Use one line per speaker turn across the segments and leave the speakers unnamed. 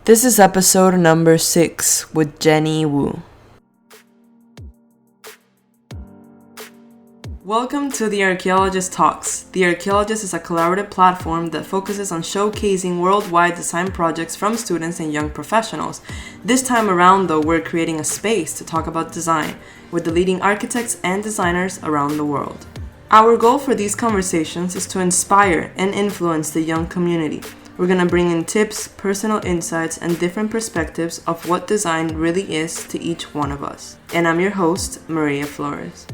This is episode number 6 with Jenny Wu. Welcome to The Archaeologist Talks. The Archaeologist is a collaborative platform that focuses on showcasing worldwide design projects from students and young professionals. This time around, though, we're creating a space to talk about design with the leading architects and designers around the world. Our goal for these conversations is to inspire and influence the young community. We're going to bring in tips, personal insights, and different perspectives of what design really is to each one of us. And I'm your host, Maria Flores.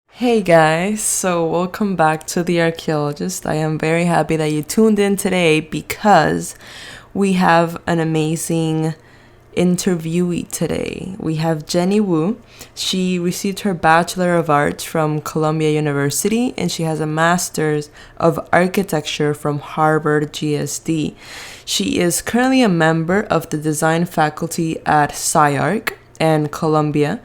Hey guys, so welcome back to The Archaeologist. I am very happy that you tuned in today because we have an amazing interviewee today. We have Jenny Wu. She received her Bachelor of Arts from Columbia University and she has a Master's of Architecture from Harvard GSD. She is currently a member of the design faculty at SciArc and Columbia,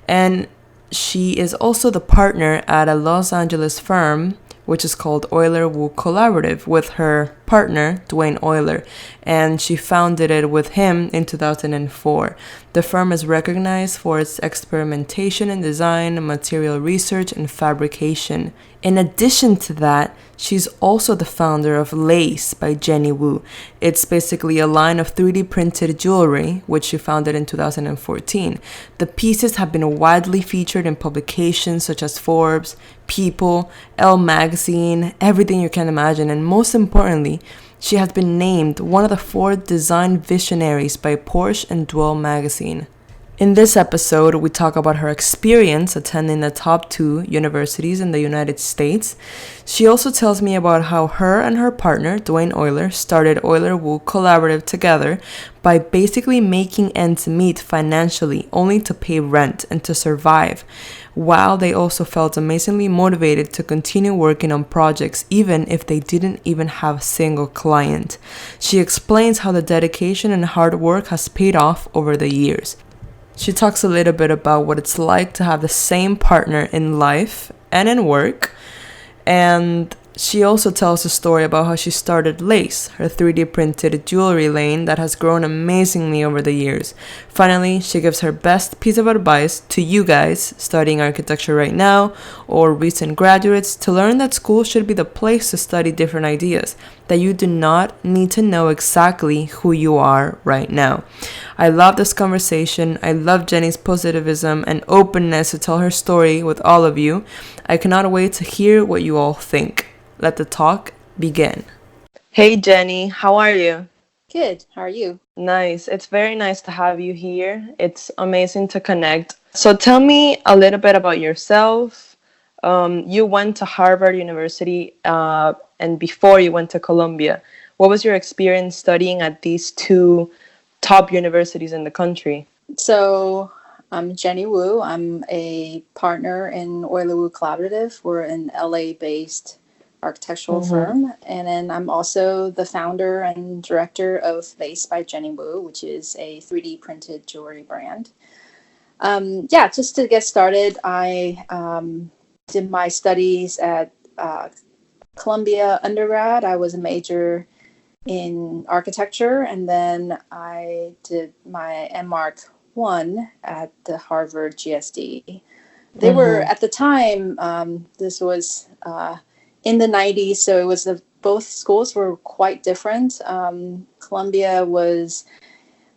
and she is also the partner at a Los Angeles firm which is called Oyler Wu Collaborative with her partner, Dwayne Oyler, and she founded it with him in 2004. The firm is recognized for its experimentation in design, material research, and fabrication. In addition to that, she's also the founder of Lace by Jenny Wu. It's basically a line of 3D printed jewelry, which she founded in 2014. The pieces have been widely featured in publications such as Forbes, People, Elle magazine, everything you can imagine, and most importantly, she has been named one of the 4 design visionaries by Porsche and Dwell magazine. In this episode, we talk about her experience attending the top 2 universities in the United States. She also tells me about how her and her partner, Dwayne Oyler, started Oyler Wu Collaborative together by basically making ends meet financially, only to pay rent and to survive, while they also felt amazingly motivated to continue working on projects even if they didn't even have a single client. She explains how the dedication and hard work has paid off over the years. She talks a little bit about what it's like to have the same partner in life and in work. And she also tells a story about how she started Lace, her 3D printed jewelry lane that has grown amazingly over the years. Finally, she gives her best piece of advice to you guys studying architecture right now or recent graduates to learn that school should be the place to study different ideas, that you do not need to know exactly who you are right now. I love this conversation. I love Jenny's positivism and openness to tell her story with all of you. I cannot wait to hear what you all think. Let the talk begin. Hey Jenny, how are you?
Good. How are you?
Nice. It's very nice to have you here. It's amazing to connect. So tell me a little bit about yourself. You went to Harvard University and before you went to Columbia. What was your experience studying at these 2 top universities in the country?
So I'm Jenny Wu. I'm a partner in Oyler Wu Collaborative. We're an LA-based architectural firm. And then I'm also the founder and director of Lace by Jenny Wu, which is a 3D printed jewelry brand. Just to get started, I did my studies at Columbia undergrad. I was a major in architecture, and then I did my MArch 1 at the Harvard GSD. They were, at the time, this was in the 90s, so it was both schools were quite different. Columbia was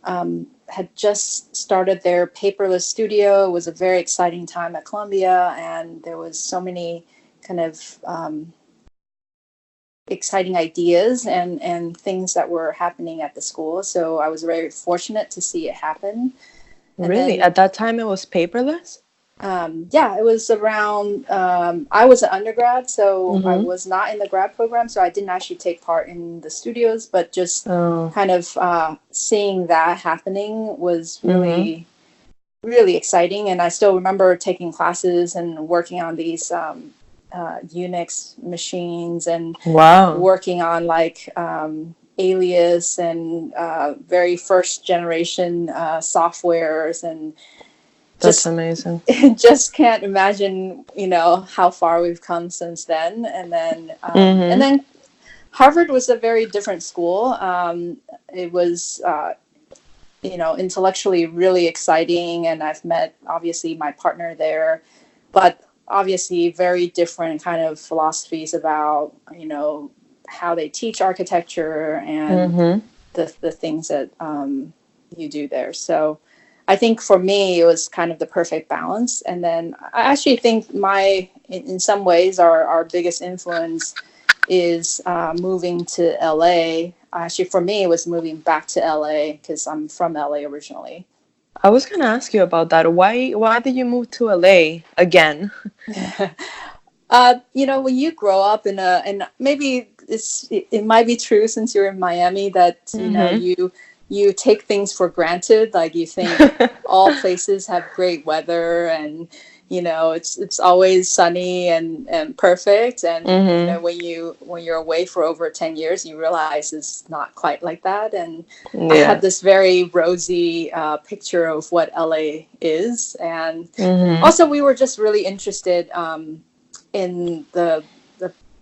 had just started their paperless studio. It was a very exciting time at Columbia, and there was so many kind of exciting ideas and things that were happening at the school. So I was very fortunate to see it happen.
And really? At that time it was paperless?
It was around, I was an undergrad, so I was not in the grad program, so I didn't actually take part in the studios, but just kind of seeing that happening was really, really exciting. And I still remember taking classes and working on these Unix machines and working on like Alias and very first generation softwares, and
that's amazing.
Just can't imagine, how far we've come since then. And then Harvard was a very different school. It was, intellectually really exciting, and I've met obviously my partner there, but obviously very different kind of philosophies about, how they teach architecture and
Mm-hmm.
the things that you do there. So I think for me, it was kind of the perfect balance. And then I actually think in some ways, our biggest influence is moving to LA. Actually, for me, it was moving back to LA because I'm from LA originally.
I was gonna ask you about that. Why did you move to LA again?
When you grow up and maybe it might be true since you're in Miami that,
Mm-hmm.
you take things for granted. Like you think all places have great weather and, it's always sunny and perfect. And,
Mm-hmm.
when you're away for over 10 years, you realize it's not quite like that. And I had
Yeah.
this very rosy picture of what LA is. And
Mm-hmm.
also we were just really interested, in the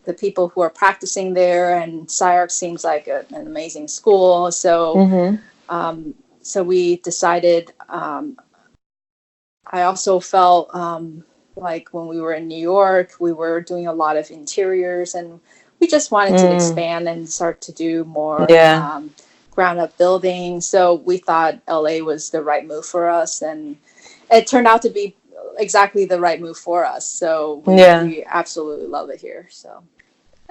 the people who are practicing there, and SciArc seems like an amazing school. So
Mm-hmm.
so we decided. I also felt like when we were in New York, we were doing a lot of interiors, and we just wanted to
Mm.
expand and start to do more
Yeah.
ground up building. So we thought LA was the right move for us, and it turned out to be exactly the right move for us. So
Yeah.
we absolutely love it here. So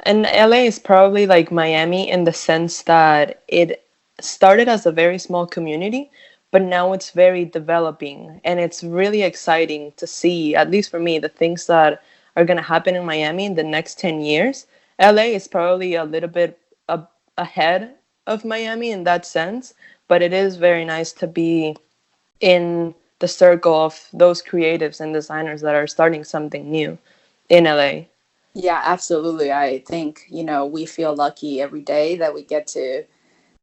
And LA is probably like Miami in the sense that it started as a very small community, but now it's very developing. And it's really exciting to see, at least for me, the things that are going to happen in Miami in the next 10 years. LA is probably a little bit ahead of Miami in that sense, but it is very nice to be in the circle of those creatives and designers that are starting something new in LA.
yeah, absolutely. I think, we feel lucky every day that we get to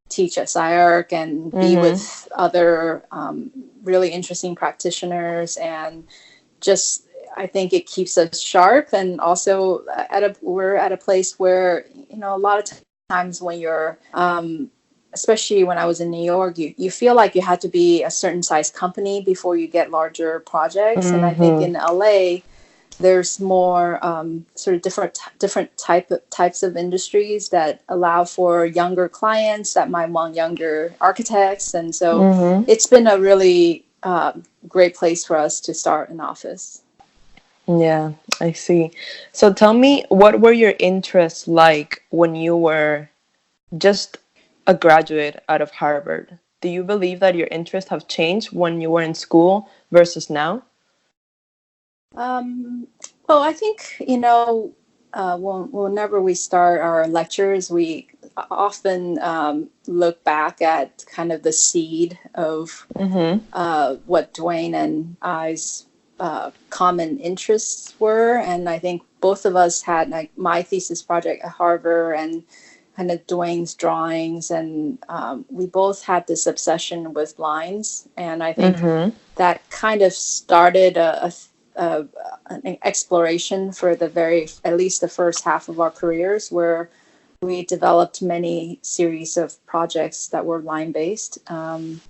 teach at SciArc and be
Mm-hmm.
with other really interesting practitioners, and just I think it keeps us sharp. And also we're at a place where, a lot of times when you're especially when I was in New York, you feel like you had to be a certain size company before you get larger projects. And I think
Mm-hmm.
in LA there's more sort of different types of industries that allow for younger clients that might want younger architects, and so
Mm-hmm.
it's been a really great place for us to start an office.
Yeah, I see. So tell me, what were your interests like when you were just a graduate out of Harvard? Do you believe that your interests have changed when you were in school versus now?
Um, well, I think, whenever we start our lectures, we often look back at kind of the seed of
Mm-hmm.
what Dwayne and I's common interests were. And I think both of us had, like, my thesis project at Harvard and kind of Dwayne's drawings. And we both had this obsession with lines. And I think
Mm-hmm.
that kind of started a an exploration for at least the first half of our careers, where we developed many series of projects that were line based. And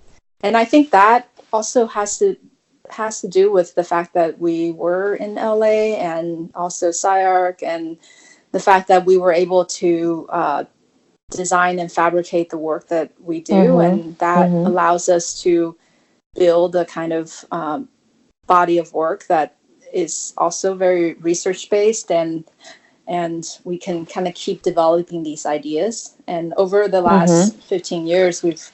I think that also has to do with the fact that we were in LA, and also SciArc, and the fact that we were able to design and fabricate the work that we do,
Mm-hmm.
and that
Mm-hmm.
allows us to build a kind of body of work that is also very research based, and we can kind of keep developing these ideas. And over the
Mm-hmm.
last 15 years, we've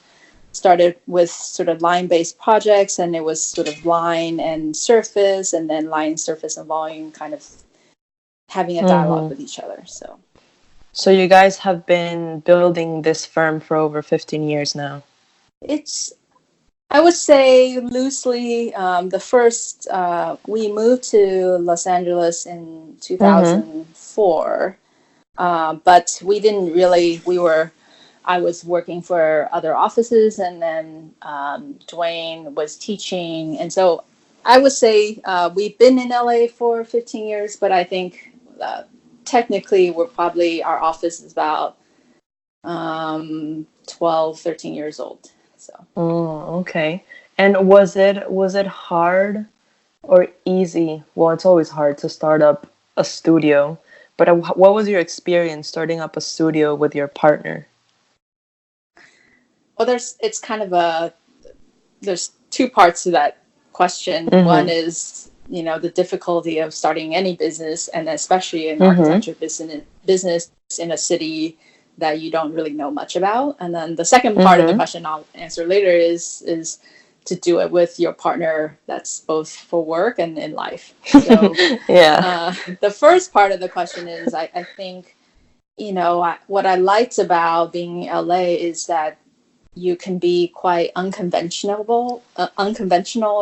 started with sort of line based projects, and it was sort of line and surface, and then line, surface, and volume, kind of having a dialogue
Mm-hmm.
with each other. So
So you guys have been building this firm for over 15 years now.
it's, I would say loosely, the first, we moved to Los Angeles in
Mm-hmm.
2004, but we didn't really, I was working for other offices, and then Dwayne was teaching. And so I would say we've been in LA for 15 years, but I think technically our office is about 12, 13 years old. So.
Okay. And was it hard or easy? Well, it's always hard to start up a studio, but what was your experience starting up a studio with your partner?
Well, it's kind of there's two parts to that question. One
Mm-hmm.
is, the difficulty of starting any business, and especially in
Mm-hmm.
architecture business in a city that you don't really know much about. And then the second part of the
Mm-hmm.
question I'll answer later is to do it with your partner that's both for work and in life. So
Yeah.
the first part of the question is, I think, what I liked about being in LA is that you can be quite unconventional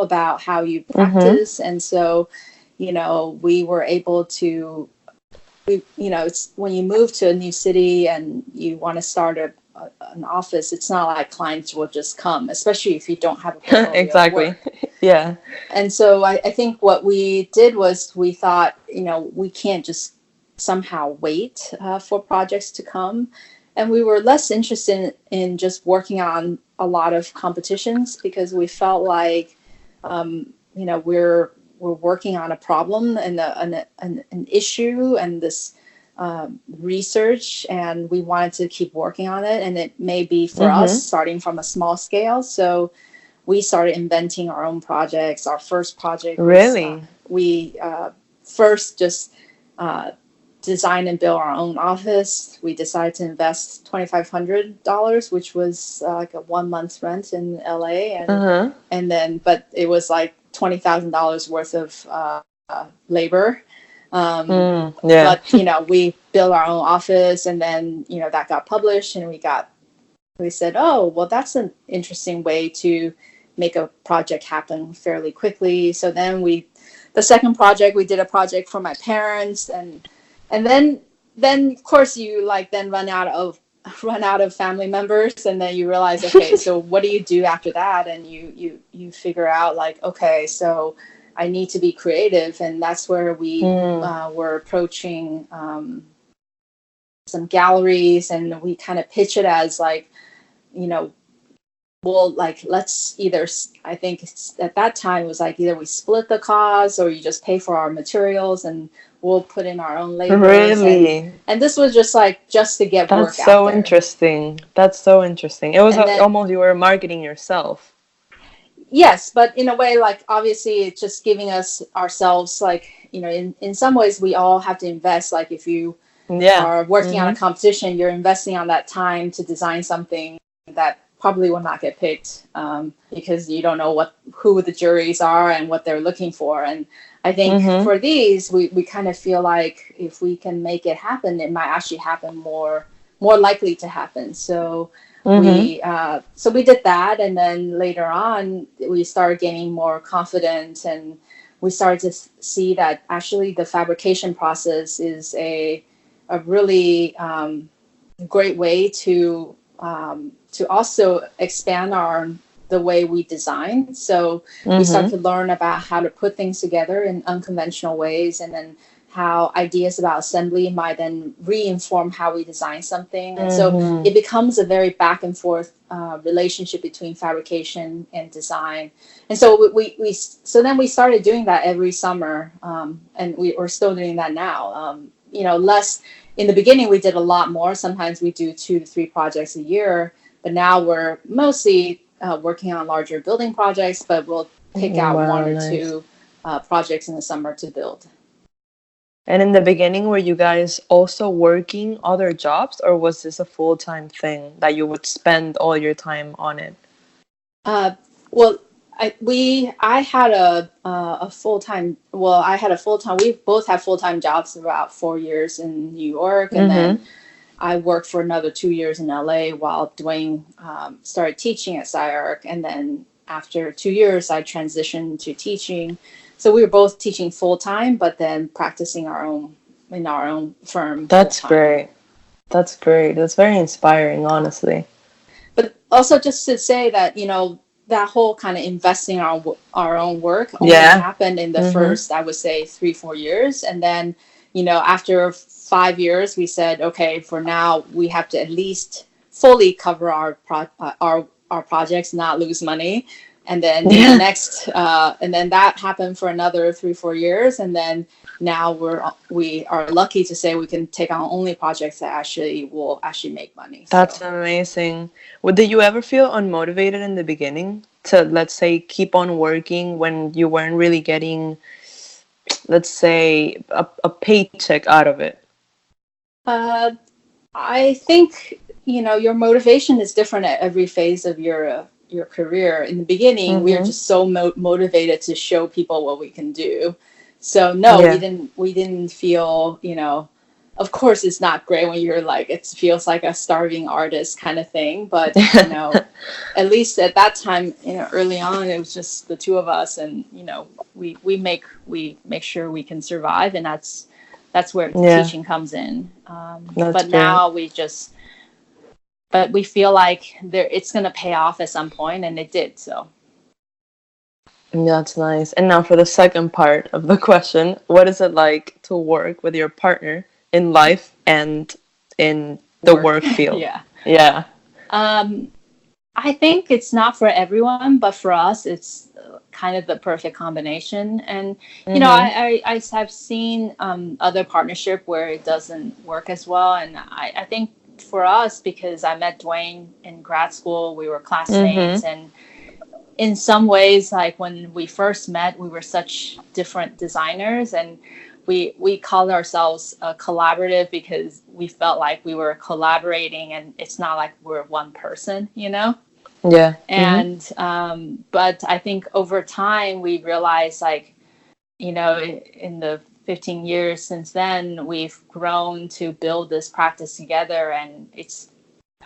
about how you
Mm-hmm.
practice. And so, we were able to, it's when you move to a new city and you want to start an office, it's not like clients will just come, especially if you don't have a portfolio of
Exactly.
work.
Yeah.
And so I think what we did was we thought, we can't just somehow wait for projects to come. And we were less interested in just working on a lot of competitions because we felt like, we're working on a problem and an issue and this research, and we wanted to keep working on it. And it may be for us
Mm-hmm.
starting from a small scale. So we started inventing our own projects. Our first project was
Really?
we first just uh, designed and built our own office. We decided to invest $2,500, which was like a 1 month rent in LA,
Uh-huh.
and then but it was like $20,000 worth of labor. Um,
Yeah.
but we built our own office, and then that got published, and we said, oh, well, that's an interesting way to make a project happen fairly quickly. So then the second project, we did a project for my parents, and then of course you then run out of family members, and then you realize, okay, so what do you do after that? And you figure out like, okay, so I need to be creative, and that's where we
Mm.
were approaching some galleries, and we kind of pitch it as like, you know, well, like, let's either, I think at that time it was like either we split the cost or you just pay for our materials and we'll put in our own labors.
Really?
And this was just to get
That's
work out
so
there.
interesting. That's so interesting. It was
And then,
almost you were marketing yourself.
yes, but in a way, like, obviously it's just giving us ourselves, like, in some ways we all have to invest. Like, if you
Yeah.
are working on a
Mm-hmm.
competition, you're investing on that time to design something that probably will not get picked, because you don't know who the juries are and what they're looking for. And I think
Mm-hmm.
for these, we kind of feel like if we can make it happen, it might actually happen more likely to happen. So
Mm-hmm.
we did that, and then later on we started gaining more confidence, and we started to see that actually the fabrication process is a really great way to also expand the way we design. So we start
Mm-hmm.
to learn about how to put things together in unconventional ways, and then how ideas about assembly might then re-inform how we design something. And so
Mm-hmm.
it becomes a very back and forth relationship between fabrication and design. And so so then we started doing that every summer, and we're still doing that now. Less in the beginning, we did a lot more. Sometimes we do 2 to 3 projects a year, but now we're mostly working on larger building projects, but we'll pick out one
Wow,
or
nice.
two projects in the summer to build.
And in the beginning, were you guys also working other jobs, or was this a full-time thing that you would spend all your time on it?
Uh, well, I had a full time. Well, I had a full time. We both had full time jobs for about 4 years in New York, and then
Mm-hmm.
I worked for another 2 years in LA while Dwayne started teaching at SciArc. And then after 2 years, I transitioned to teaching. So we were both teaching full time, but then practicing in our own firm full
That's
time.
great. That's great. That's very inspiring, honestly.
But also just to say that, that whole kind of investing our own work only
Yeah.
happened in the
Mm-hmm.
first, I would say, 3-4 years. And then, after 5 years, we said, okay, for now, we have to at least fully cover our projects, not lose money. And then in the
Yeah.
next, and then that happened for another 3-4 years, and then now we are lucky to say we can take on only projects that actually will actually make money.
That's
So
amazing. Did you ever feel unmotivated in the beginning to, let's say, keep on working when you weren't really getting, let's say, a paycheck out of it?
uh, I think your motivation is different at every phase of your career. In the beginning, we are
Mm-hmm.
just so motivated to show people what we can do. So no, we
Yeah.
didn't feel, of course it's not great when you're like, it feels like a starving artist kind of thing, but at least at that time, early on, it was just the two of us, and we make sure we can survive, and that's where the
Yeah,
teaching comes in.
that's
But
great.
now but we feel like it's going to pay off at some point, and it did. So
That's nice. And now for the second part of the question, what is it like to work with your partner in life and in the
work,
work field?
yeah.
Yeah.
Um, I think it's not for everyone, but for us, it's kind of the perfect combination. And
Mm-hmm.
I've seen other partnership where it doesn't work as well, and I think for us, because I met Dwayne in grad school, we were classmates,
Mm-hmm.
and in some ways, like when we first met, we were such different designers, and we called ourselves a collaborative because we felt like we were collaborating, and it's not like we're one person.
Yeah. Mm-hmm.
And but I think over time we realized, like, in the 15 years since then, we've grown to build this practice together, and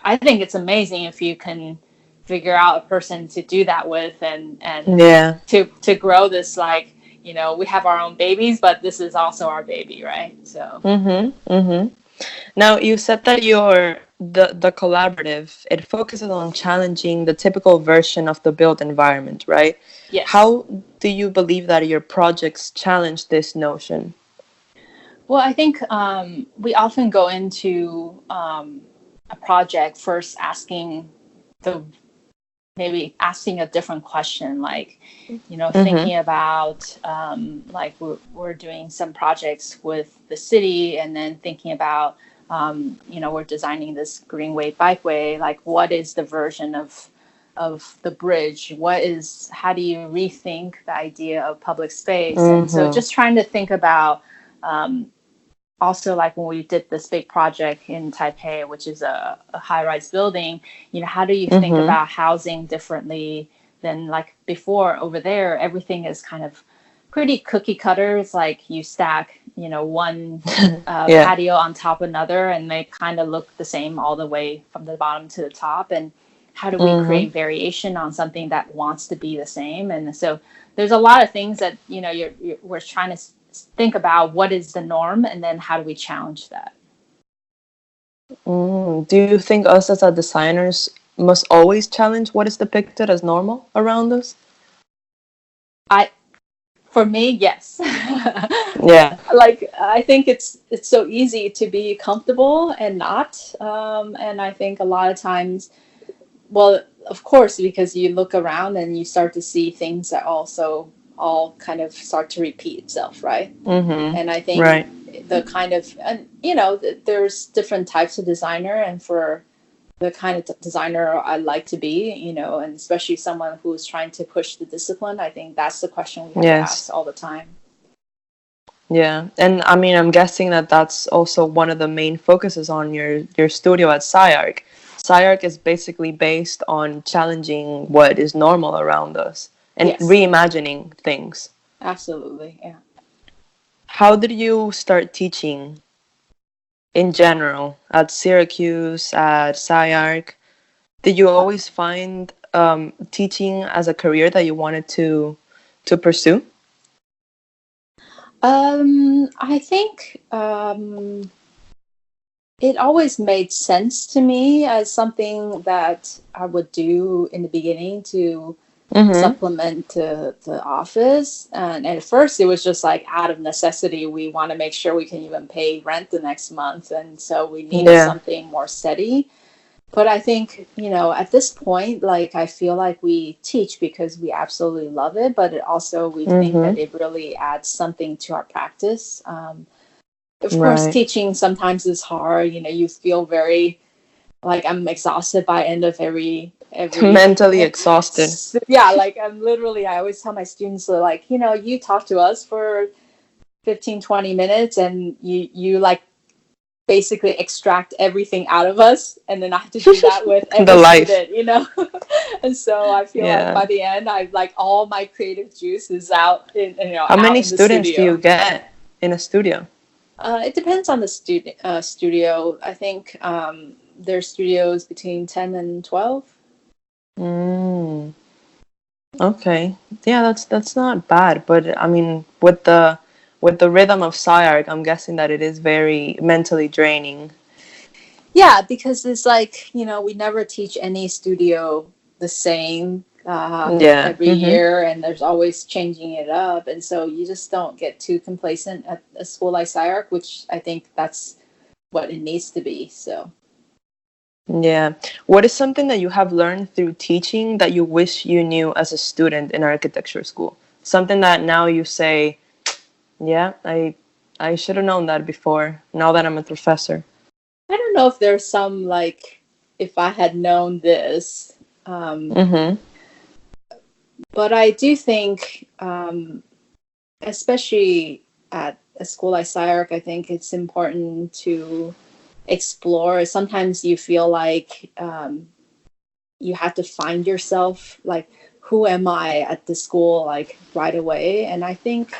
I think it's amazing if you can figure out a person to do that with, and
Yeah.
to grow this, like, we have our own babies, but this is also our baby, right? So
Mm-hmm. Mm-hmm. Now, you said that the collaborative, it focuses on challenging the typical version of the built environment, right?
yes.
How do you believe that your projects challenge this notion?
Well, I think we often go into a project first the maybe asking a different question, like,
Mm-hmm.
thinking about, like, we're doing some projects with the city, and then thinking about, we're designing this greenway bikeway, like, what is the version of the bridge? How do you rethink the idea of public space? And so
Mm-hmm.
just trying to think about, um, also, like when we did this big project in Taipei, which is a high-rise building, how do you think
Mm-hmm.
about housing differently than like before? Over there, everything is kind of pretty cookie cutter. It's like you stack, one
Yeah.
patio on top of another, and they kind of look the same all the way from the bottom to the top. And how do we
Mm-hmm.
create variation on something that wants to be the same? And so there's a lot of things that, we're trying to think about what is the norm, and then how do we challenge that.
Do you think us as a designers must always challenge what is depicted as normal around us?
I For me, yes.
Yeah.
Like, I think it's so easy to be comfortable and not, and I think a lot of times, well, of course, because you look around and you start to see things that also all kind of start to repeat itself, right?
Mm-hmm.
And I think
Right.
the kind of, and there's different types of designer, and for the kind of designer I like to be, and especially someone who's trying to push the discipline, I think that's the question we have to
Yes.
ask all the time.
Yeah. And I mean, I'm guessing that that's also one of the main focuses on your studio at SciArc. SciArc is basically based on challenging what is normal around us and
Yes,
reimagining things.
absolutely. Yeah.
How did you start teaching in general at Syracuse, at SciArc? Did you always find teaching as a career that you wanted to pursue?
I think it always made sense to me as something that I would do in the beginning to
Mm-hmm.
supplement the office. And at first, it was just like out of necessity. We want to make sure we can even pay rent the next month. And so we needed
Yeah.
something more steady. But I think, at this point, like, I feel like we teach because we absolutely love it, but it also, we think that
Mm-hmm.
it really adds something to our practice. Of course,
Right.
teaching sometimes is hard. You feel very, like, I'm exhausted by end of every
Mentally exhausted.
yeah, like, I always tell my students, like, you talk to us for 15-20 minutes, and you like basically extract everything out of us, and then I have to do that with
The
every
life.
student. And so I feel like
Yeah.
by the end, I like all my creative juice is out
How many
out in the
students do you
studio.
get in a studio?
It depends on the studio. I think their studios between 10 and 12.
Mm, okay. Yeah, that's not bad, but I mean, with the rhythm of SciArc, I'm guessing that it is very mentally draining.
Yeah, because it's like, we never teach any studio the same
Yeah.
every
Mm-hmm.
year, and there's always changing it up. And so you just don't get too complacent at a school like SciArc, which I think that's what it needs to be. So,
Yeah. What is something that you have learned through teaching that you wish you knew as a student in architecture school? Something that now you say, yeah, I should have known that before, now that I'm a professor.
I don't know if there's some like, if I had known this, um,
Mm-hmm.
but I do think, especially at a school like SciArc, I think it's important to explore. Sometimes you feel like you have to find yourself, like, who am I at the school, like, right away. And I think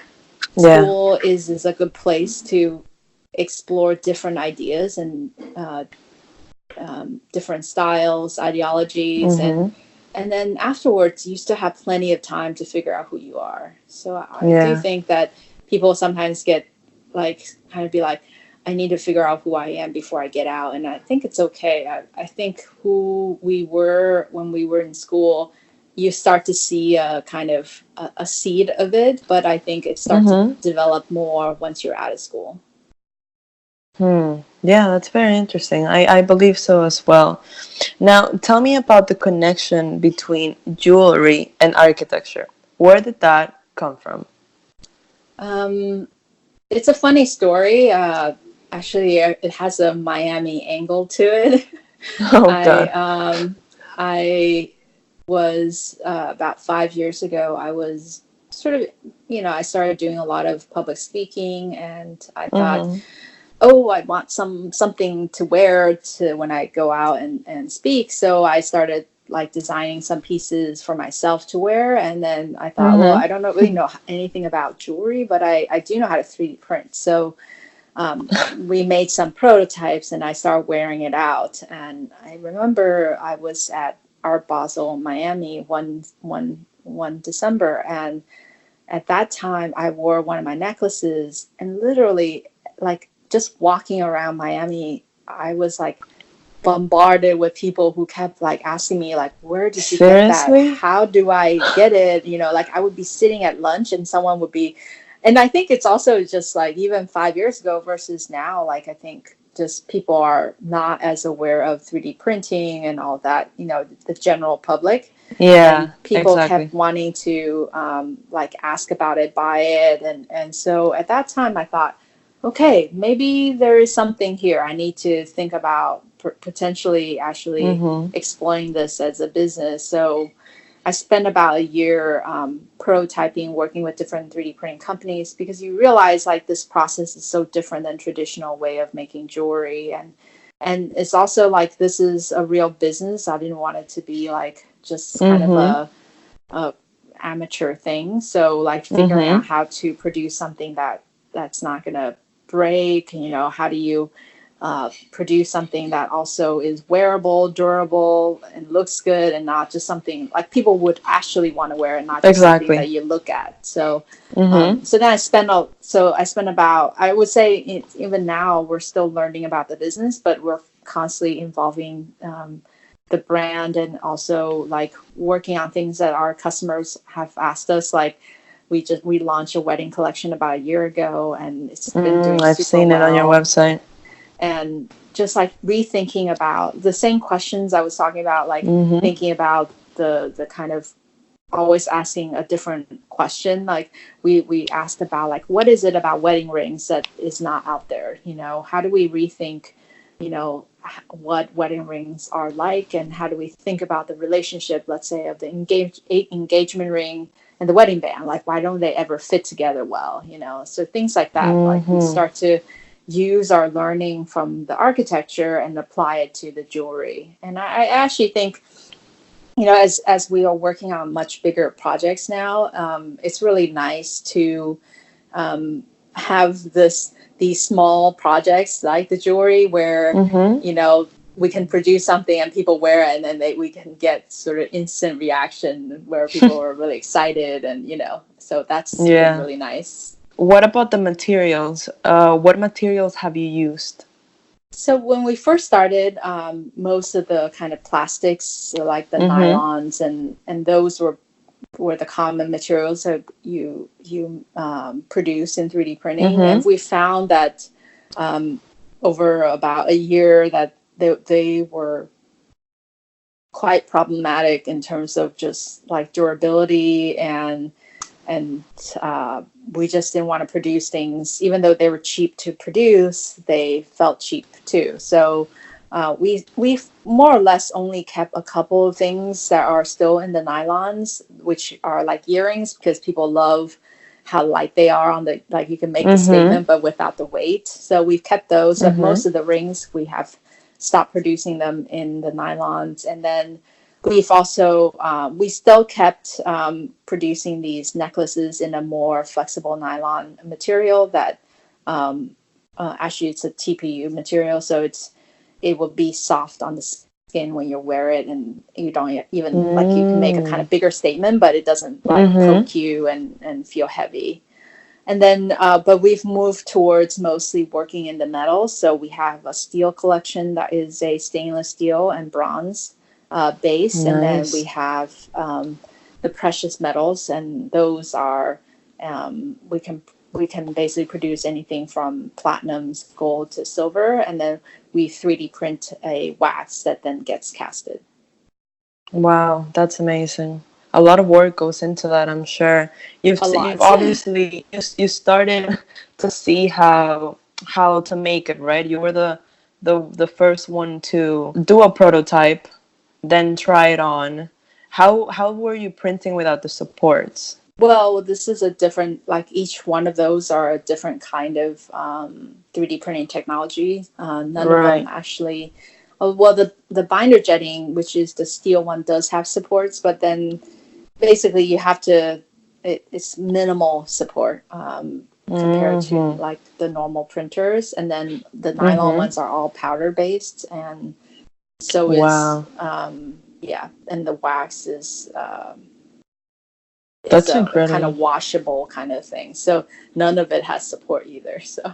Yeah.
school is a good place to explore different ideas and different styles, ideologies,
Mm-hmm.
and then afterwards you still have plenty of time to figure out who you are. So I do
Yeah.
think that people sometimes get, like, kind of be like, I need to figure out who I am before I get out. And I think it's okay. I think who we were when we were in school, you start to see a kind of a seed of it, but I think it starts to
Mm-hmm.
develop more once you're out of school.
Hmm. Yeah, that's very interesting. I believe so as well. Now, tell me about the connection between jewelry and architecture. Where did that come from?
Um, it's a funny story. Actually, it has a Miami angle to it.
Oh
I
God.
um, I was about 5 years ago. I was sort of, I started doing a lot of public speaking, and I thought,
Mm-hmm.
oh, I want something to wear to when I go out and speak. So I started like designing some pieces for myself to wear, and then I thought, well, I don't really know anything about jewelry, but I do know how to 3D print. So we made some prototypes, and I started wearing it out. And I remember I was at Art Basel, Miami, one December, and at that time I wore one of my necklaces, and literally, like, just walking around Miami, I was like bombarded with people who kept like asking me, like, where did you get that?
Seriously?
How do I get it? Like, I would be sitting at lunch and someone would be, and I think it's also just like, even 5 years ago versus now, like, I think just people are not as aware of 3D printing and all that, the general public. And
Yeah,
people kept
exactly.
wanting to like ask about it, buy it. And so at that time I thought, okay, maybe there is something here. I need to think about potentially actually
Mm-hmm.
exploring this as a business. So I spent about a year prototyping, working with different 3D printing companies, because you realize like this process is so different than traditional way of making jewelry. And it's also like, this is a real business. I didn't want it to be like just kind of
Mm-hmm.
a amateur thing. So like figuring out
Mm-hmm.
how to produce something that's not going to break. How do you produce something that also is wearable, durable, and looks good, and not just something like people would actually want to wear, and not just something
Exactly.
that you look at. So,
Mm-hmm.
so then I spent about, I would say, even now we're still learning about the business, but we're constantly involving the brand, and also like working on things that our customers have asked us. Like, we launched a wedding collection about a year ago, and it's been doing
I've
super
seen it on your
well.
website.
And just like rethinking about the same questions I was talking about, like thinking about the kind of always asking a different question. Like we asked about like, what is it about wedding rings that is not out there? You know, how do we rethink, you know, what wedding rings are like, and how do we think about the relationship, let's say, of the engagement ring and the wedding band? Like, why don't they ever fit together well? You know, so things like that. Like we start to use our learning from the architecture and apply it to the jewelry. And I actually think, you know, as we are working on much bigger projects now, it's really nice to have these small projects like the jewelry where, you know, we can produce something and people wear it, and then we can get sort of instant reaction where people are really excited, and you know, so that's been
Yeah.
really nice.
What about the materials? What materials have you used?
So when we first started, most of the kind of plastics, so like the nylons, and those were the common materials that you produce in 3D printing. And we found that over about a year that they were quite problematic in terms of just like durability, and we just didn't want to produce things. Even though they were cheap to produce, they felt cheap too. So we more or less only kept a couple of things that are still in the nylons, which are like earrings, because people love how light they are on the, like you can make the statement but without the weight. So we've kept those. But most of the rings, we have stopped producing them in the nylons. And then we've also we still kept producing these necklaces in a more flexible nylon material that actually it's a TPU material, so it will be soft on the skin when you wear it, and you don't even like, you can make a kind of bigger statement, but it doesn't like poke you and feel heavy. And then, but we've moved towards mostly working in the metals. So we have a steel collection that is a stainless steel and bronze base. And then we have the precious metals, and those are, we can basically produce anything from platinums, gold to silver. And then we 3D print a wax that then gets casted.
Wow, that's amazing. A lot of work goes into that, I'm sure.
A
You've
lot.
obviously you started to see how to make it, right? You were the first one to do a prototype, then try it on. How were you printing without the supports?
Well, this is a different, like each one of those are a different kind of 3D printing technology. None of them
Right.
actually, well, the binder jetting, which is the steel one, does have supports, but then basically you have to, it's minimal support compared to like the normal printers. And then the nylon ones are all powder based, and so is,
Wow.
yeah, and the wax is,
That's
a kind of
incredible.
washable kind of thing. So none of it has support either. So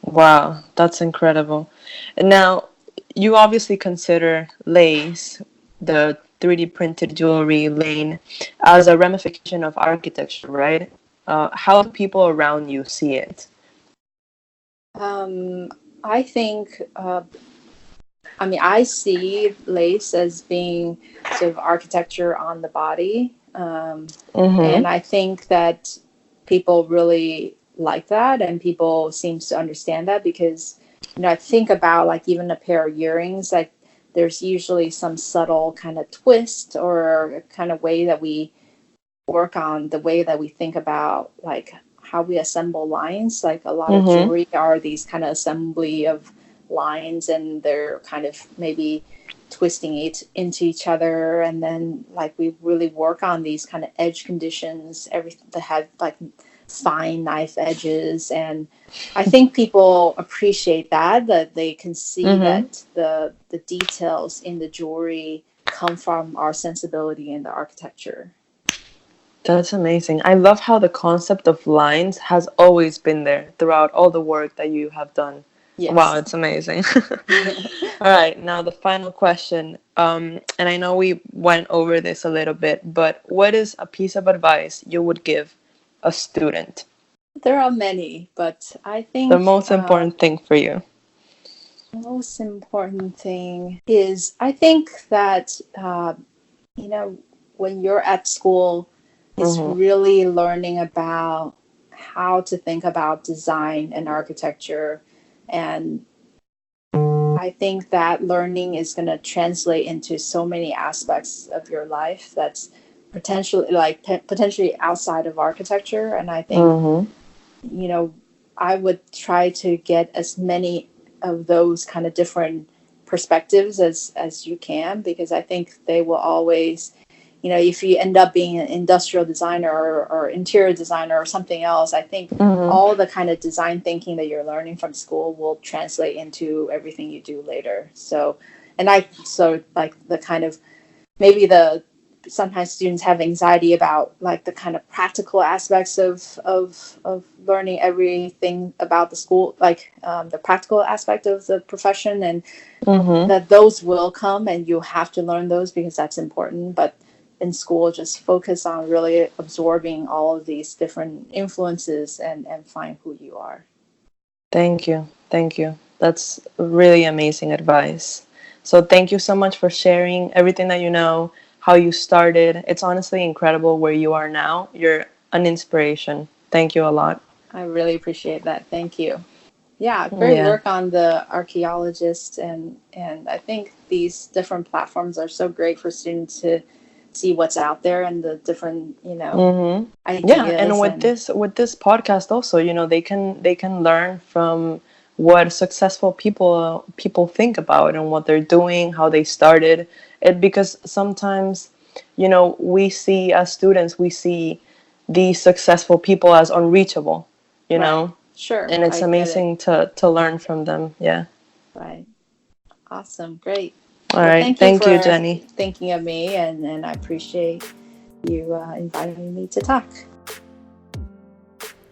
Wow, that's incredible. And now, you obviously consider lace, the 3D printed jewelry lane, as a ramification of architecture, right? How do people around you see it?
I think, I mean, I see lace as being sort of architecture on the body. And I think that people really like that, and people seems to understand that, because, you know, I think about like even a pair of earrings, like there's usually some subtle kind of twist or kind of way that we work on the way that we think about like how we assemble lines. Like a lot of jewelry are these kind of assembly of lines, and they're kind of maybe twisting it into each other. And then like we really work on these kind of edge conditions, everything that have like fine knife edges. And I think people appreciate that they can see that the details in the jewelry come from our sensibility in the architecture.
That's amazing. I love how the concept of lines has always been there throughout all the work that you have done. Wow,
Yes.
it's amazing. All right, now the final question. And I know we went over this a little bit, but what is a piece of advice you would give a student?
There are many, but I
The
think
most important thing for you.
Most important thing is, I think that, when you're at school, it's
Mm-hmm.
really learning about how to think about design and architecture. And I think that learning is going to translate into so many aspects of your life that's potentially outside of architecture. And I think,
Mm-hmm.
you know, I would try to get as many of those kind of different perspectives as you can, because I think they will always, if you end up being an industrial designer or interior designer or something else, I think
Mm-hmm.
all the kind of design thinking that you're learning from school will translate into everything you do later. So like the kind of, maybe the sometimes students have anxiety about like the kind of practical aspects of learning everything about the school, like the practical aspect of the profession, and
Mm-hmm.
that those will come and you have to learn those because that's important. But in school, just focus on really absorbing all of these different influences and find who you are.
Thank you. Thank you. That's really amazing advice. So thank you so much for sharing everything that you know, how you started. It's honestly incredible where you are now. You're an inspiration. Thank you a lot.
I really appreciate that. Thank you. Yeah, great
Yeah.
work on the archaeologist, and I think these different platforms are so great for students to see what's out there and the different,
Mm-hmm. Yeah, and
ideas.
with
And
this podcast also, they can learn from what successful people think about and what they're doing, how they started it. Because sometimes, we see as students, we see these successful people as unreachable, you
right,
know,
sure,
and it's
I get it.
amazing to learn from them. Yeah.
Right, awesome, great.
All
Well,
right.
thank you
Thank you,
for
Jenny.
thinking of me, and I appreciate you inviting me to talk.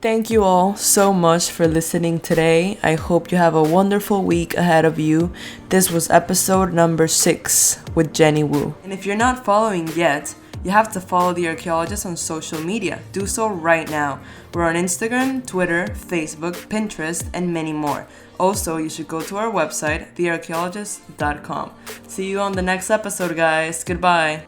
Thank you all so much for listening today. I hope you have a wonderful week ahead of you. This was episode number 6 with Jenny Wu. And if you're not following yet, you have to follow The Archaeologist on social media. Do so right now. We're on Instagram, Twitter, Facebook, Pinterest, and many more. Also, you should go to our website, thearchaeologist.com. See you on the next episode, guys. Goodbye.